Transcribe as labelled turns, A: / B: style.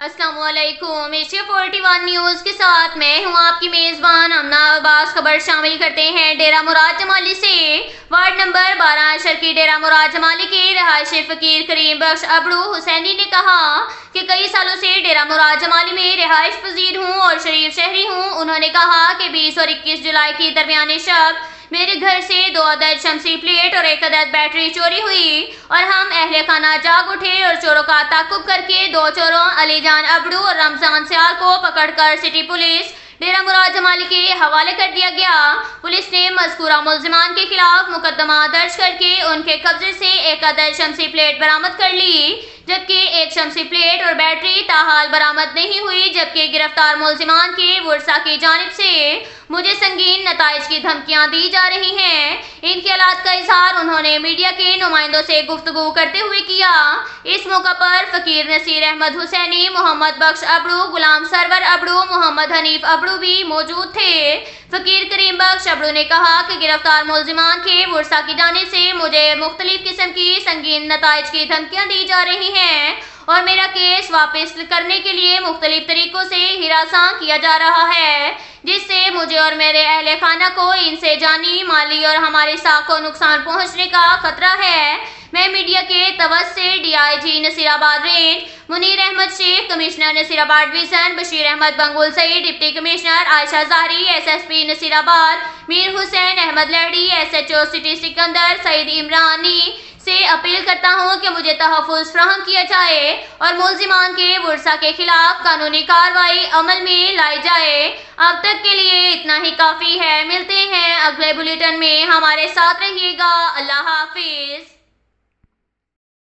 A: अस्सलाम वालेकुम। Asia 41 news के साथ मैं हूं आपकी मेजबान अमना अब्बास। खबर शामिल करते हैं डेरा मुराद जमाली से। वार्ड नंबर 12 शर्की डेरा मुराद जमाली के रहायशी फकीर करीम बख्श अबड़ू हुसैनी ने कहा कि कई सालों से डेरा मुराद जमाली में रिहाइश पजीर हूँ और शरीफ शहरी हूँ। उन्होंने कहा कि 20 और 21 जुलाई की दरमियानी शब मेरे घर से 2 अदद शमसी प्लेट और 1 अदद बैटरी चोरी हुई और हम अहले खाना जाग उठे और चोरों का ताकुब करके 2 चोरों अली जान अबड़ू और रमजान सियाल को पकड़कर सिटी पुलिस डेरा मुराद जमाली के हवाले कर दिया गया। पुलिस ने मज़कूरा मुल्जिमान के खिलाफ मुकदमा दर्ज करके उनके कब्जे से 1 अदद शमसी प्लेट बरामद कर ली, जबकि 1 शमसी प्लेट और बैटरी ताहाल बरामद नहीं हुई। जबकि गिरफ्तार मुल्जिमान के वर्सा की जानिब से मुझे संगीन नताइज की धमकियां दी जा रही हैं। इनके हालात का इजहार उन्होंने मीडिया के नुमाइंदों से गुफ्तगू करते हुए किया। इस मौका पर फकीर नसीर अहमद हुसैनी, मोहम्मद बख्श अबड़ू, गुलाम सरवर अबड़ू, मोहम्मद हनीफ अबड़ू भी मौजूद थे। फकीर करीम बख्श अबड़ू ने कहा कि गिरफ्तार मुल्जिमान के वर्सा की जानिब से मुझे मुख्तलिफ किस्म की संगीन नताइज की धमकियां दी जा रही हैं और मेरा केस वापस करने के लिए मुख्तलिफ तरीकों से हिरासां किया जा रहा है, जिससे मुझे और मेरे अहले खाना को इनसे जानी, माली और हमारी साख को नुकसान पहुंचने का खतरा है। मैं मीडिया के तवज्जो से DIG Nasirabad range Munir Ahmed Sheikh, commissioner Nasirabad division Bashir Ahmed Bangul Saeed, deputy commissioner Ayesha Zehri, SSP Nasirabad Mir Hussain Ahmed Lehri, SHO city Sikandar Saeed Imrani से अपील करता हूँ कि मुझे तहफ़्फ़ुज़ फ्राहम किया जाए और मुल्जिमान के वर्सा के खिलाफ कानूनी कार्रवाई अमल में लाई जाए। अब तक के लिए इतना ही काफ़ी है। मिलते हैं अगले बुलेटिन में, हमारे साथ रहिएगा। अल्लाह हाफिज़।